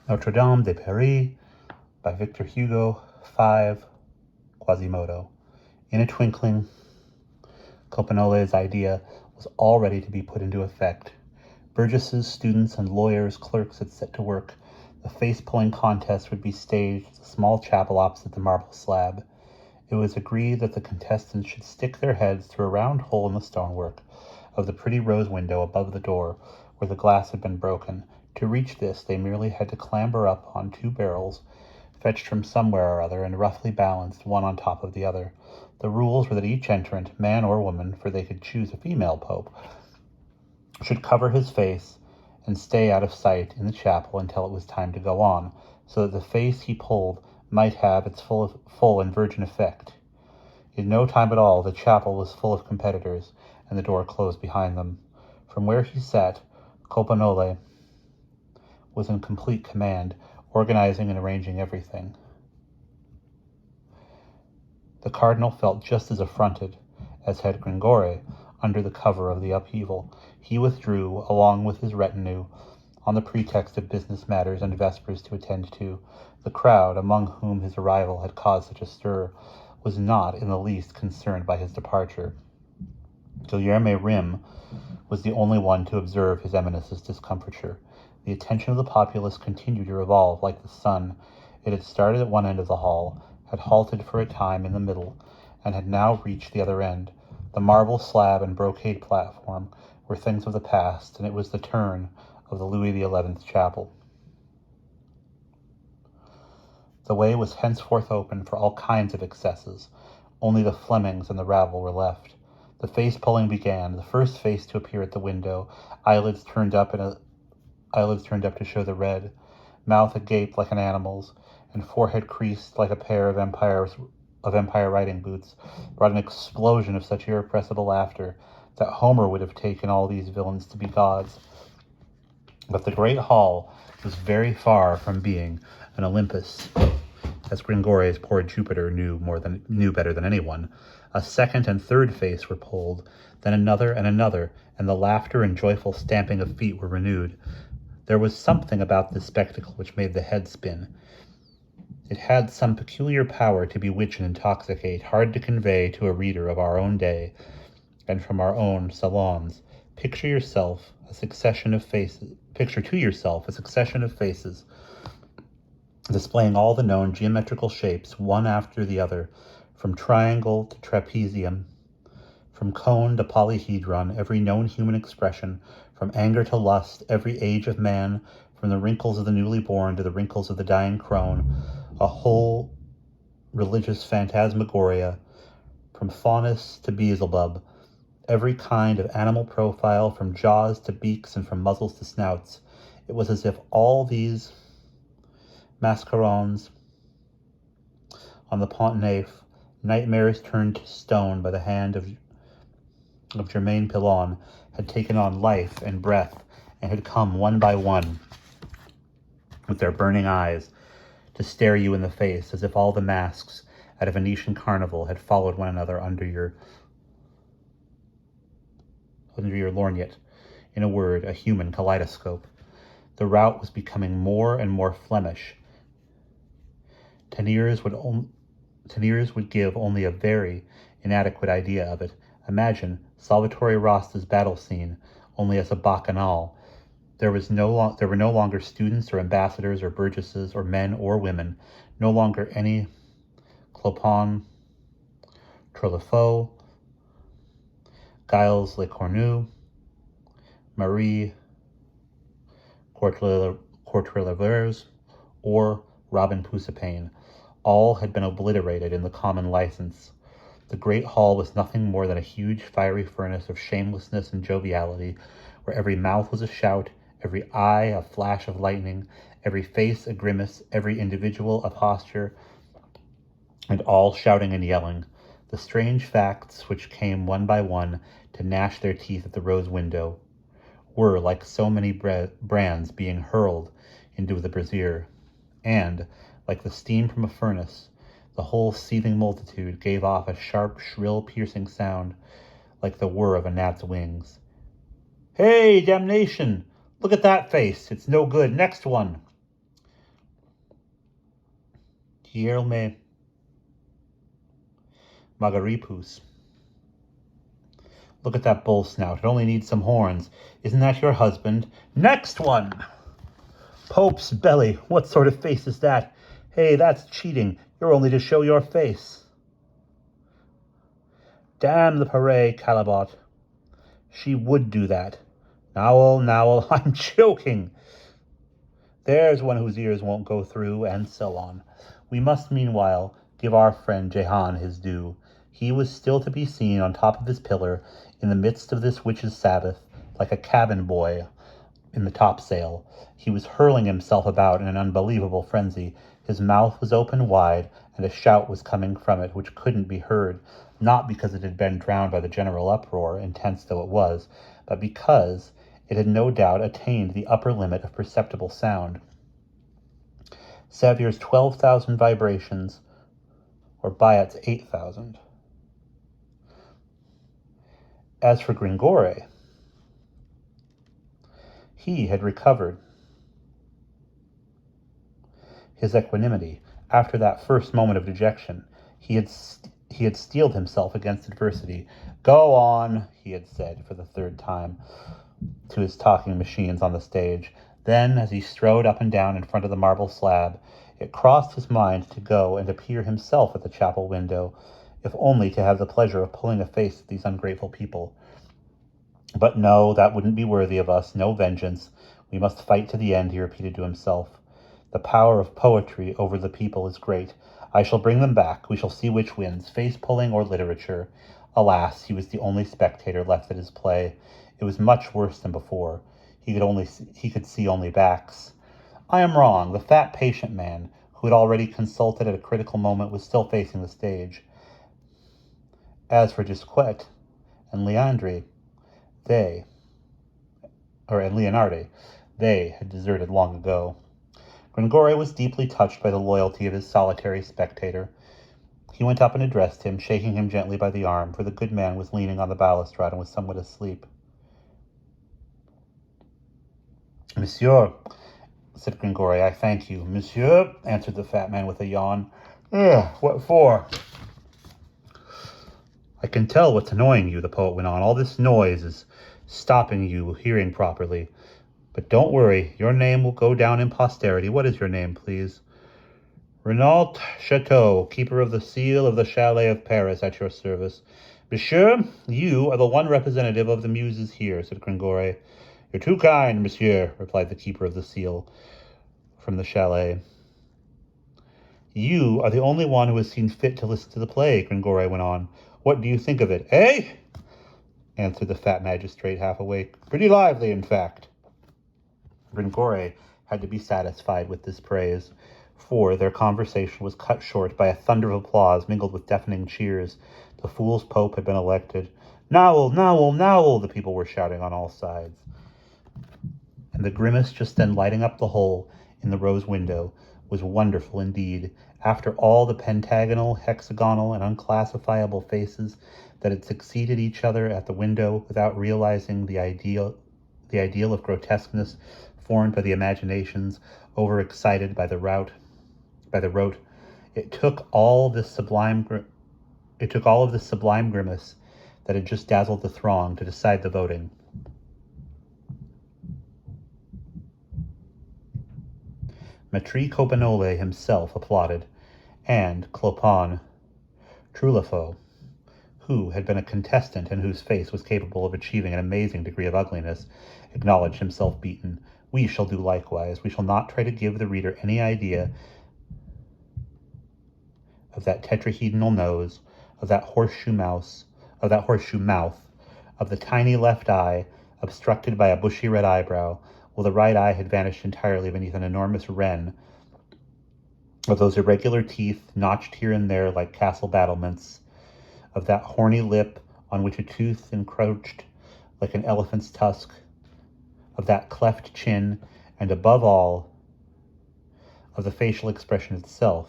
Notre-Dame de Paris by Victor Hugo, 5, Quasimodo. In a twinkling, Copanole's idea was all ready to be put into effect. Burgesses, students, and lawyers, clerks had set to work. The face-pulling contest would be staged at a small chapel opposite the marble slab. It was agreed that the contestants should stick their heads through a round hole in the stonework of the pretty rose window above the door, where the glass had been broken. To reach this, they merely had to clamber up on 2 barrels, fetched from somewhere or other, and roughly balanced one on top of the other. The rules were that each entrant, man or woman, for they could choose a female pope, should cover his face and stay out of sight in the chapel until it was time to go on, so that the face he pulled might have its full and virgin effect. In no time at all, the chapel was full of competitors, and the door closed behind them. From where he sat, Coppanole was in complete command, organizing and arranging everything. The cardinal felt just as affronted as had Gringore under the cover of the upheaval. He withdrew, along with his retinue, on the pretext of business matters and vespers to attend to. The crowd, among whom his arrival had caused such a stir, was not in the least concerned by his departure. Guillerme Rim was the only one to observe his eminence's discomfiture. The attention of the populace continued to revolve like the sun. It had started at one end of the hall, had halted for a time in the middle, and had now reached the other end. The marble slab and brocade platform were things of the past, and it was the turn of the Louis XI chapel. The way was henceforth open for all kinds of excesses. Only the Flemings and the rabble were left. The face-pulling began. The first face to appear at the window, eyelids turned up to show the red, mouth agape like an animal's, and forehead creased like a pair of empire riding boots, brought an explosion of such irrepressible laughter that Homer would have taken all these villains to be gods. But the great hall was very far from being an Olympus, as Gringore's poor Jupiter knew better than anyone. A second and third face were pulled, then another, and the laughter and joyful stamping of feet were renewed. There was something about this spectacle which made the head spin. It had some peculiar power to bewitch and intoxicate, hard to convey to a reader of our own day and from our own salons. Picture to yourself a succession of faces, displaying all the known geometrical shapes, one after the other, from triangle to trapezium, from cone to polyhedron, every known human expression, from anger to lust, every age of man, from the wrinkles of the newly born to the wrinkles of the dying crone, a whole religious phantasmagoria, from Faunus to Beelzebub, every kind of animal profile, from jaws to beaks and from muzzles to snouts. It was as if all these mascarons on the Pont Neuf, nightmares turned to stone by the hand of Germain Pilon, had taken on life and breath and had come one by one with their burning eyes to stare you in the face, as if all the masks at a Venetian carnival had followed one another under your lorgnette. In a word, a human kaleidoscope. The rout was becoming more and more Flemish. Teniers would give only a very inadequate idea of it. Imagine Salvatore Rosta's battle scene only as a bacchanal. There were no longer students or ambassadors or burgesses or men or women, no longer any Clopin, Trolifaux, Giles Le Cornu, Marie Courtrelevers, or Robin Poussapain. All had been obliterated in the common license. The great hall was nothing more than a huge fiery furnace of shamelessness and joviality, where every mouth was a shout, every eye a flash of lightning, every face a grimace, every individual a posture, and all shouting and yelling. The strange facts which came one by one to gnash their teeth at the rose window were like so many brands being hurled into the brazier, and, like the steam from a furnace, the whole seething multitude gave off a sharp, shrill, piercing sound, like the whir of a gnat's wings. "Hey, damnation! Look at that face! It's no good! Next one!" Hiel me Magaripus. Look at that bull snout. It only needs some horns. Isn't that your husband? Next one! Pope's belly. What sort of face is that? Hey, that's cheating. You're only to show your face. Damn the Paris Calibot. She would do that. Nowell, I'm joking. There's one whose ears won't go through, and so on. We must, meanwhile, give our friend Jehan his due. He was still to be seen on top of his pillar, in the midst of this witch's Sabbath, like a cabin boy in the topsail. He was hurling himself about in an unbelievable frenzy. His mouth was open wide, and a shout was coming from it which couldn't be heard, not because it had been drowned by the general uproar, intense though it was, but because it had no doubt attained the upper limit of perceptible sound. Savier's 12,000 vibrations, or Bayat's 8,000. As for Gringore, he had recovered his equanimity after that first moment of dejection. He had steeled himself against adversity. Go on, he had said for the third time to his talking machines on the stage. Then, as he strode up and down in front of the marble slab, it crossed his mind to go and appear himself at the chapel window, if only to have the pleasure of pulling a face at these ungrateful people. But no, that wouldn't be worthy of us. No vengeance. We must fight to the end, he repeated to himself. The power of poetry over the people is great. I shall bring them back. We shall see which wins, face-pulling or literature. Alas, he was the only spectator left at his play. It was much worse than before. He could see only backs. I am wrong. The fat patient man, who had already consulted at a critical moment, was still facing the stage. As for Gisquet and Leandre, they had deserted long ago. Gringore was deeply touched by the loyalty of his solitary spectator. He went up and addressed him, shaking him gently by the arm, for the good man was leaning on the balustrade and was somewhat asleep. Monsieur, said Gringore, I thank you. Monsieur, answered the fat man with a yawn. What for? I can tell what's annoying you, the poet went on. All this noise is stopping you hearing properly. But don't worry, your name will go down in posterity. What is your name, please? Renault Chateau, keeper of the seal of the Chalet of Paris, at your service. Monsieur, you are the one representative of the muses here, said Gringore. You're too kind, monsieur, replied the keeper of the seal from the chalet. You are the only one who has seen fit to listen to the play, Gringore went on. What do you think of it, eh? Answered the fat magistrate, half awake. Pretty lively, in fact. Gringore had to be satisfied with this praise, for their conversation was cut short by a thunder of applause mingled with deafening cheers. The fool's pope had been elected. Nowell, Nowell, Nowell, the people were shouting on all sides. And the grimace just then lighting up the hole in the rose window was wonderful indeed. After all the pentagonal, hexagonal, and unclassifiable faces that had succeeded each other at the window without realizing the ideal of grotesqueness formed by the imaginations overexcited by the rote, it took all of this sublime grimace that had just dazzled the throng to decide the voting. Maître Coppenole himself applauded, and Clopin Trulafo, who had been a contestant and whose face was capable of achieving an amazing degree of ugliness, acknowledged himself beaten. We shall do likewise. We shall not try to give the reader any idea of that tetrahedral nose, of that horseshoe mouth, of the tiny left eye obstructed by a bushy red eyebrow, while the right eye had vanished entirely beneath an enormous wren, of those irregular teeth notched here and there like castle battlements, of that horny lip on which a tooth encroached like an elephant's tusk, of that cleft chin, and above all, of the facial expression itself,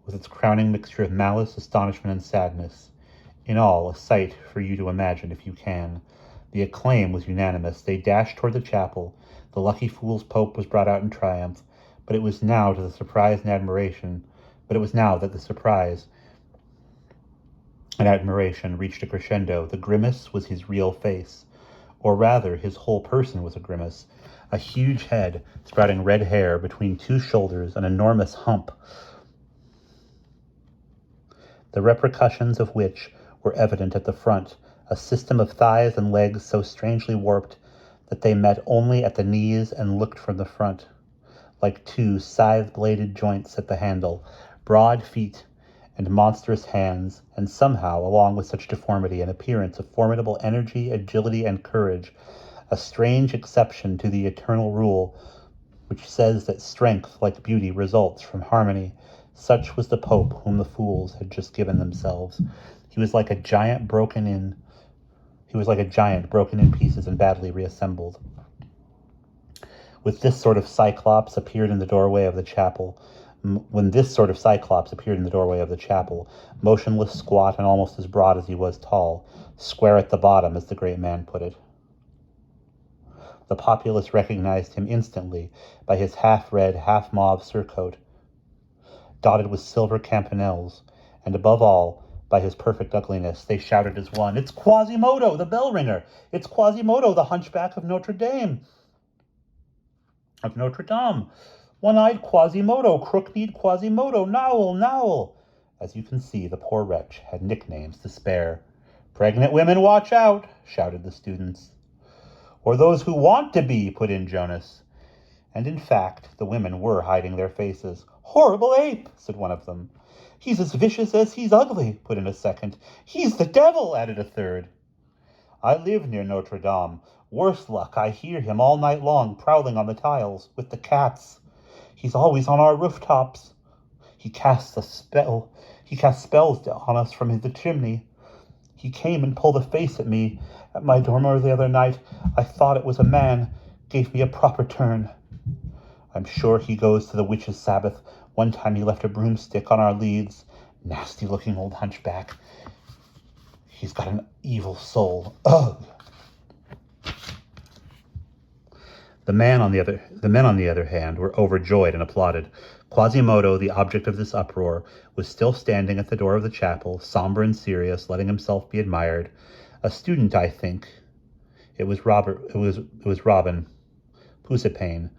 with its crowning mixture of malice, astonishment, and sadness. In all, a sight for you to imagine if you can. The acclaim was unanimous. They dashed toward the chapel. The lucky fool's pope was brought out in triumph, But it was now to the surprise and admiration. But it was now that the surprise and admiration reached a crescendo. The grimace was his real face, or rather, his whole person was a grimace. A huge head, sprouting red hair between two shoulders, an enormous hump, the repercussions of which were evident at the front, a system of thighs and legs so strangely warped that they met only at the knees and looked from the front, like two scythe-bladed joints at the handle, broad feet and monstrous hands, and somehow, along with such deformity, an appearance of formidable energy, agility, and courage, a strange exception to the eternal rule which says that strength, like beauty, results from harmony. Such was the Pope whom the fools had just given themselves. He was like a giant broken in pieces and badly reassembled. When this sort of cyclops appeared in the doorway of the chapel, motionless, squat, and almost as broad as he was tall, square at the bottom, as the great man put it, the populace recognized him instantly by his half-red, half-mauve surcoat, dotted with silver campanelles, and above all, by his perfect ugliness. They shouted as one, "It's Quasimodo, the bell ringer! It's Quasimodo, the hunchback of Notre-Dame! One-eyed Quasimodo, crook-kneed Quasimodo, Nowl! As you can see, the poor wretch had nicknames to spare. "Pregnant women, watch out!" shouted the students. "Or those who want to be," put in Jonas. And in fact, the women were hiding their faces. "Horrible ape," said one of them. "He's as vicious as he's ugly," put in a second. "He's the devil," added a third. "I live near Notre-Dame. Worse luck, I hear him all night long prowling on the tiles with the cats. He's always on our rooftops. He casts spells on us from the chimney. He came and pulled a face at me at my dormer the other night. I thought it was a man, gave me a proper turn. I'm sure he goes to the witches' Sabbath. One time he left a broomstick on our leads. Nasty-looking old hunchback. He's got an evil soul. Ugh!" The men, on the other hand, were overjoyed and applauded. Quasimodo, the object of this uproar, was still standing at the door of the chapel, somber and serious, letting himself be admired. A student, I think. It was Robin Pusipane,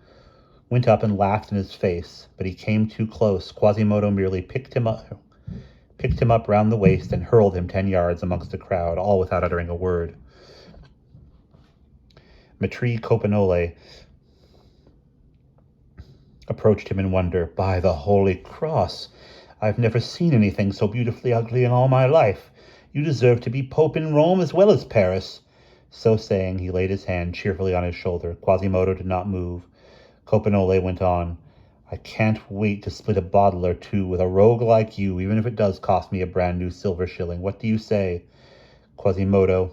went up and laughed in his face, but he came too close. Quasimodo merely picked him up round the waist and hurled him 10 yards amongst the crowd, all without uttering a word. Maitre Coppenole approached him in wonder. "By the Holy Cross, I've never seen anything so beautifully ugly in all my life. You deserve to be Pope in Rome as well as Paris." So saying, he laid his hand cheerfully on his shoulder. Quasimodo did not move. Coppenole went on. "I can't wait to split a bottle or two with a rogue like you, even if it does cost me a brand new silver shilling. What do you say?" Quasimodo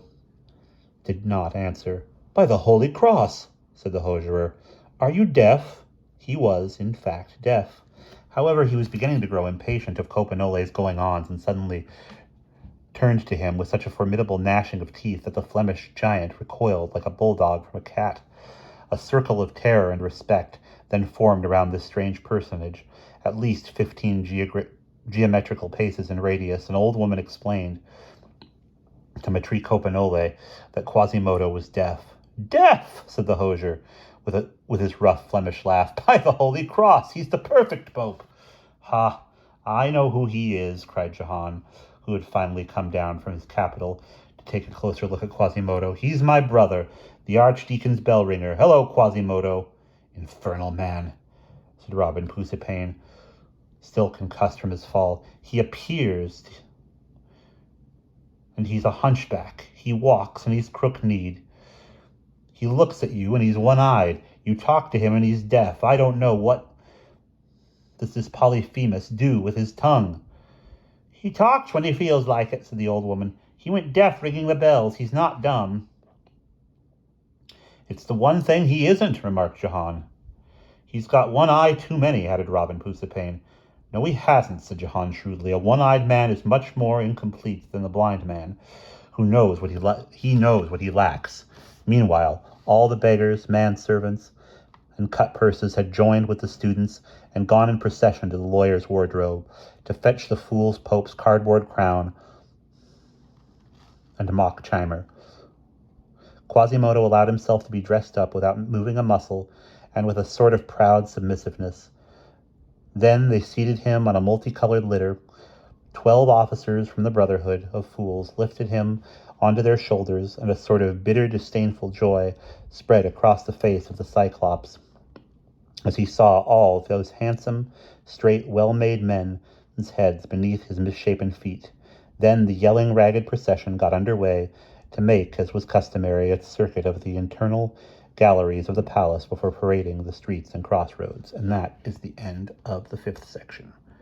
did not answer. "By the Holy Cross," said the hosierer. "Are you deaf?" He was, in fact, deaf. However, he was beginning to grow impatient of Coppenole's going-ons, and suddenly turned to him with such a formidable gnashing of teeth that the Flemish giant recoiled like a bulldog from a cat. A circle of terror and respect then formed around this strange personage, at least 15 geometrical paces in radius. An old woman explained to Maitre Coppenole that Quasimodo was deaf. "Deaf!" said the hosier, with his rough Flemish laugh. "By the Holy Cross, he's the perfect Pope." "Ha! I know who he is," cried Jahan, who had finally come down from his capital to take a closer look at Quasimodo. "He's my brother, the Archdeacon's bell ringer. Hello, Quasimodo." "Infernal man," said Robin Pusipane, still concussed from his fall. "He appears, and he's a hunchback. He walks, and he's crook-kneed. He looks at you, and he's one-eyed. You talk to him, and he's deaf. I don't know what does this Polyphemus do with his tongue." "He talks when he feels like it," said the old woman. "He went deaf ringing the bells. He's not dumb." "It's the one thing he isn't," remarked Jahan. "He's got one eye too many," added Robin Pusipane. "No, he hasn't," said Jahan shrewdly. "A one-eyed man is much more incomplete than the blind man, who knows what he lacks. Meanwhile, all the beggars, manservants, and cut purses had joined with the students and gone in procession to the lawyer's wardrobe to fetch the fool's pope's cardboard crown and mock chimer. Quasimodo allowed himself to be dressed up without moving a muscle and with a sort of proud submissiveness. Then they seated him on a multicolored litter. 12 officers from the Brotherhood of Fools lifted him onto their shoulders, and a sort of bitter, disdainful joy spread across the face of the Cyclops as he saw all those handsome, straight, well-made men's heads beneath his misshapen feet. Then the yelling, ragged procession got under way to make, as was customary, its circuit of the internal galleries of the palace before parading the streets and crossroads. And that is the end of the 5th section.